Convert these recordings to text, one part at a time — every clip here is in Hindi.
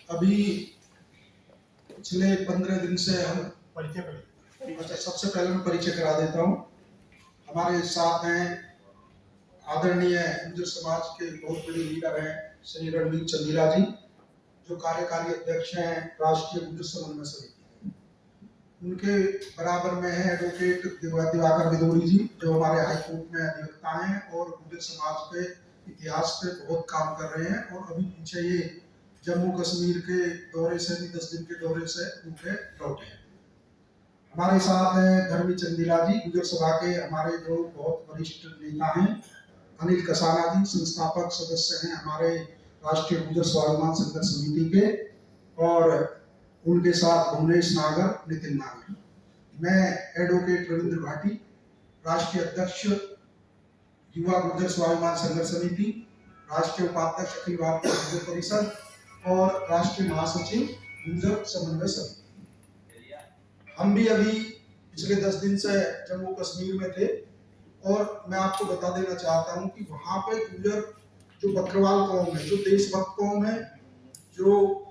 अभी पिछले 15 दिन से हम परिचय सबसे पहले मैं परिचय करा देता हूँ। हमारे साथ हैं आदरणीय गुर्जर समाज के बहुत बड़े लीडर हैं श्री रणवीर चंदीला जी, जो कार्यकारी अध्यक्ष हैं राष्ट्रीय गुर्जर समन्वय समिति। उनके बराबर में है एडवोकेट दिवाकर बिदोरी जी, जो हमारे हाईकोर्ट में अधिवक्ता हैं और गुर्जर समाज के इतिहास पे बहुत काम कर रहे हैं और अभी पीछे ये जम्मू कश्मीर के दौरे से भी 10 दिन के दौरे से उनके लौटे हैं। हमारे साथ हैं धर्मी चंदीला जी, गुर्जर सभा के हमारे जो बहुत वरिष्ठ नेता हैं। अनिल कसाना जी संस्थापक सदस्य हैं हमारे राष्ट्रीय गुर्जर स्वाभिमान संघर्ष समिति के, और उनके साथ भुवनेश नागर, नितिन नागर। मैं एडवोकेट रविंद्र भाटी, राष्ट्रीय अध्यक्ष युवा गुर्जर स्वाभिमान संघर्ष समिति, राष्ट्रीय उपाध्यक्ष अखिल भारतीय गुर्जर परिषद और राष्ट्रीय महासचिव गुर्जर समन्वय समिति। हम भी अभी पिछले 10 दिन से जम्मू कश्मीर में थे और मैं आपको बता देना चाहता हूं कि वहां पे गुर्जर जो बकरवाल कौम है, जो देशभक्त कौम है, जो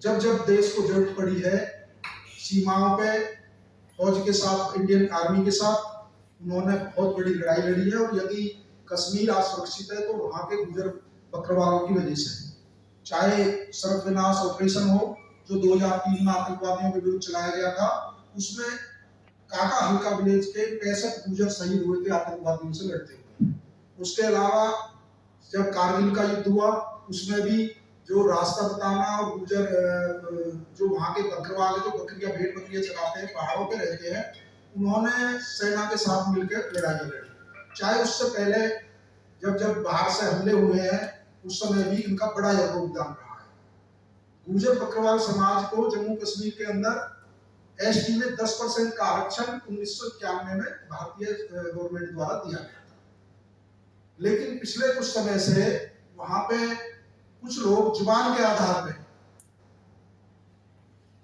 जब जब देश को जरूरत पड़ी है सीमाओं पे फौज के साथ, इंडियन आर्मी के साथ उन्होंने बहुत बड़ी लड़ाई लड़ी है। और यदि कश्मीर आज सुरक्षित है तो वहां के गुर्जर बकरवालों की वजह से। चाहे सर्वविनाश ऑपरेशन हो जो 2003 में आतंकवादियों के विरुद्ध चलाया गया था, उसमें काका हल्का विलेज के 65 गुर्जर शहीद हुए थे आतंकवादियों से लड़ते हुए। उसके अलावा जब कारगिल का युद्ध हुआ उसमें भी जो रास्ता बताना और गुर्जर जो वहां के बकरवाल जो बकरियां भेड़ बकरियां चलाते हैं, पहाड़ों पे रहते हैं, उन्होंने सेना के साथ मिलकर लड़ाई लड़ी। चाहे उससे पहले जब जब बाहर से हमले हुए हैं उस समय भी इनका बड़ा योगदान रहा है। गुर्जर बकरवाल समाज को जम्मू कश्मीर के अंदर एसटी में 10% का आरक्षण 1991 में भारतीय गवर्नमेंट द्वारा दिया गया था। लेकिन पिछले कुछ समय से वहां पे कुछ लोग जुबान के आधार पे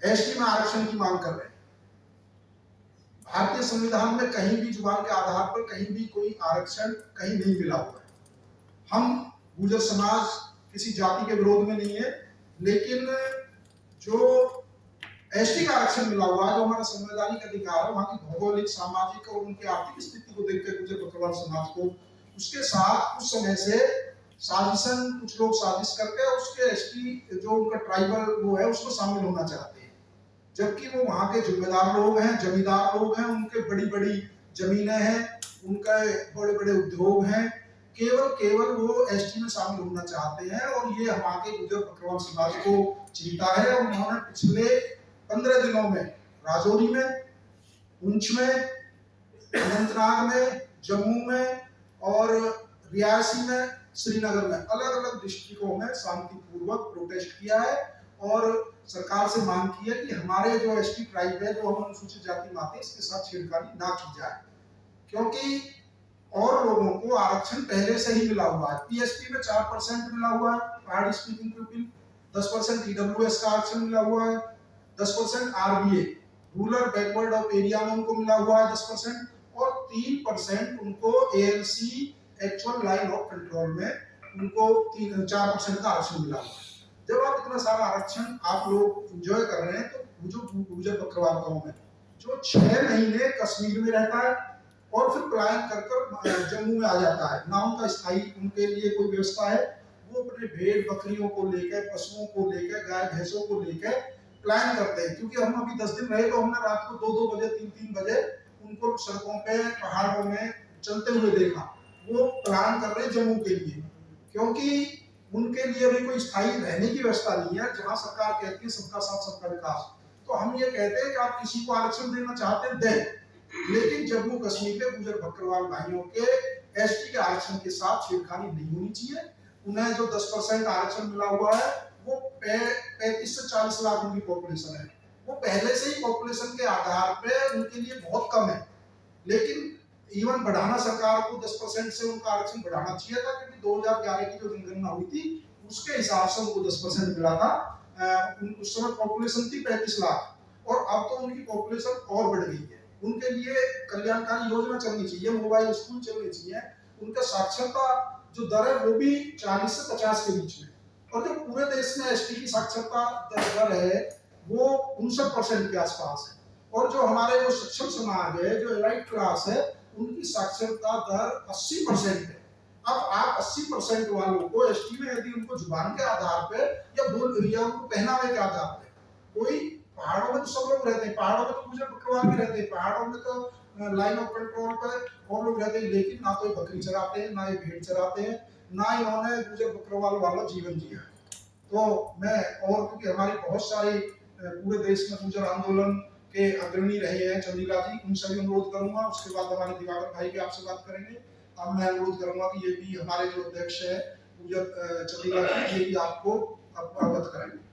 एसटी में आरक्षण की मांग कर रहे हैं। भारतीय संविधान में कहीं भी जुबान के आधार पर कहीं भी कोई आरक्षण कहीं नहीं मिला हुआ है। हम गुर्जर समाज किसी जाति के विरोध में नहीं है, लेकिन जो एसटी का आरक्षण मिला हुआ है, जो हमारा संवैधानिक अधिकार है, वहां की भौगोलिक, सामाजिक और उनकी आर्थिक स्थिति को देखकर गुर्जर बकरवाल समाज को उसके साथ कुछ समय से साजिशन, कुछ लोग साजिश करके उसके एसटी जो उनका ट्राइबल वो है उसमें शामिल होना चाहते हैं। जबकि वो वहां के जिम्मेदार लोग हैं, जमींदार लोग हैं, उनके बड़ी बड़ी जमीनें हैं, उनके बड़े बड़े उद्योग हैं, केवल वो एसटी में शामिल होना चाहते हैं। और ये हमारे गुर्जर बकरवाल समाज को चिंता है। और उन्होंने पिछले 15 दिनों में राजौरी में, पुंछ में, अनंतनाग में, जम्मू में और रियासी में, श्रीनगर में, अलग अलग डिस्ट्रिक्टों में शांतिपूर्वक प्रोटेस्ट किया है और सरकार से मांग की है कि हमारे जो एसटी ट्राइब है, जो हम अनुसूचित जाति में आते हैं, इसके साथ छेड़खानी ना की जाए, क्योंकि और लोगों को आरक्षण पहले से ही मिला हुआ है। पीएसपी में 4% मिला हुआ है, पहाड़ी स्पीकिंग पीपल, 10% ईडब्ल्यूएस का आरक्षण मिला हुआ है, 10% RBA rural backward of area में उनको मिला हुआ है 10%, और 3% उनको ALC actual line of control में उनको 4% का आरक्षण मिला हुआ है। जब आप इतना सारा आरक्षण आप लोग एंजॉय कर रहे हैं, तो जो गुर्जर बकरवाल कौम है जो 6 महीने कश्मीर में रहता है और फिर पलायन कर जम्मू में आ जाता है, ना उनका स्थायी उनके लिए कोई व्यवस्था है, वो अपने भेड़ बकरियों को लेकर, पशुओं को लेकर, गाय भैंसों को लेकर प्लान करते हैं। क्योंकि हम अभी 10 दिन रहे तो हमने रात को 2-2 बजे, 3-3 बजे उनको सड़कों पे, पहाड़ों में चलते हुए देखा। वो प्लान कर रहे जम्मू के लिए, क्योंकि उनके लिए भी कोई स्थायी रहने की व्यवस्था नहीं है। जहां सरकार कहती है सबका साथ सबका विकास, तो हम ये कहते हैं कि आप किसी को आरक्षण देना चाहते हैं दें, लेकिन जम्मू कश्मीर के गुर्जर बकरवाल भाइयों के एसटी के आरक्षण के साथ छेड़खानी नहीं होनी चाहिए। उन्हें जो 10% आरक्षण मिला हुआ है, वो 35 से 40 लाख उनकी पॉपुलेशन है, वो पहले से ही पॉपुलेशन के आधार पे उनके लिए बहुत कम है। लेकिन इवन बढ़ाना, सरकार को 10% से उनका आरक्षण बढ़ाना चाहिए था, क्योंकि 2011 की जो जनगणना हुई थी उसके हिसाब से उनको 10% मिला था। उस समय पॉपुलेशन थी 35 लाख और अब तो उनकी पॉपुलेशन और बढ़ गई है। उनके लिए कल्याणकारी योजना चलनी चाहिए, मोबाइल स्कूल चलने चाहिए, उनका साक्षरता जो दर है वो भी 40 से 50 के बीच में। और जो पूरे देश में एसटी की साक्षरता दर है वो 59% के आसपास है। और जो हमारे जो सक्षम समाज है, जो एलाइट क्लास है, उनकी साक्षरता दर 80% है। अब आप 80% वालों को एसटी में यदि उनको जुबान के आधार पे या उनको पहनावे के आधार पे, कोई पहाड़ों में तो सब लोग रहते हैं, पहाड़ों में तो गुजर बकरवाल भी रहते हैं, पहाड़ों में तो लाइन ऑफ कंट्रोल पर और लोग रहते हैं, लेकिन ना तो बकरी चराते हैं, ना ये भेड़ चराते हैं, ना इन्होंने गुजर बकरवाल वाला जीवन जिया है। तो मैं और क्योंकि हमारी बहुत सारी पूरे देश में गुजर आंदोलन के अग्रणी रहे हैं चंद्रिका जी, उनसे भी अनुरोध करूंगा। उसके बाद हमारे दिवाकर भाई भी आपसे बात करेंगे। अब मैं अनुरोध करूंगा कि ये भी हमारे जो अध्यक्ष है गुजर चंद्रिका जी, ये भी आपको अवगत कराएंगे।